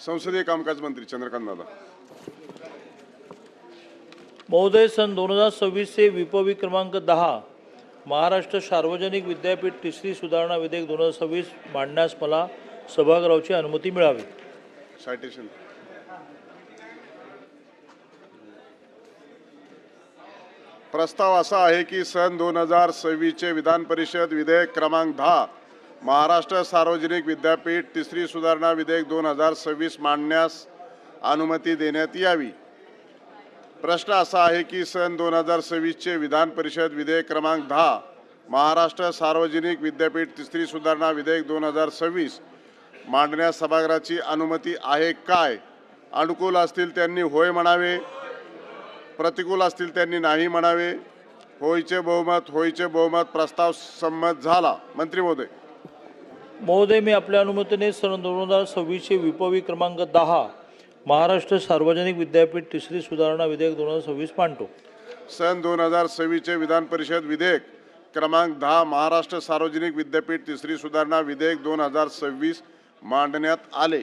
संसदीय कामकाज मंत्री चंद्रकांत दादा. महोदय, सन 2026 से विपवी क्रमांक 10 महाराष्ट्र सार्वजनिक विद्यापीठ तिसरी सुधारणा विधेयक 2026 मांडण्यास मला सभागृहाची अनुमती मिळावी. सायटेशन. प्रस्ताव असा आहे की सन 2026 चे विधान परिषद विधेयक क्रमांक 10 महाराष्ट्र सार्वजनिक विद्यापीठ तिसरी सुधारणा विधेयक 2026 मांडण्यास अनुमती देण्यात यावी. प्रश्न असा आहे की सन 2026 चे विधान परिषद विधेयक क्रमांक 10 महाराष्ट्र सार्वजनिक विद्यापीठ तिसरी सुधारणा विधेयक 2026 मांडण्यास सभागृहाची अनुमती आहे काय? अनुकूल असतील त्यांनी होय म्हणावे, प्रतिकूल असतील त्यांनी नाही म्हणावे. होयचे बहुमत. प्रस्ताव संमत झाला. मंत्री महोदय. महोदय, मी आपल्या अनुमतीने सन 2026 चे विपवी क्रमांक 10 महाराष्ट्र सार्वजनिक विद्यापीठ तिसरी सुधारणा विधेयक 2026 मांडतो. सन 2026 चे विधान परिषद विधेयक क्रमांक 10 महाराष्ट्र सार्वजनिक विद्यापीठ तिसरी सुधारणा विधेयक 2026 मांडण्यात आले.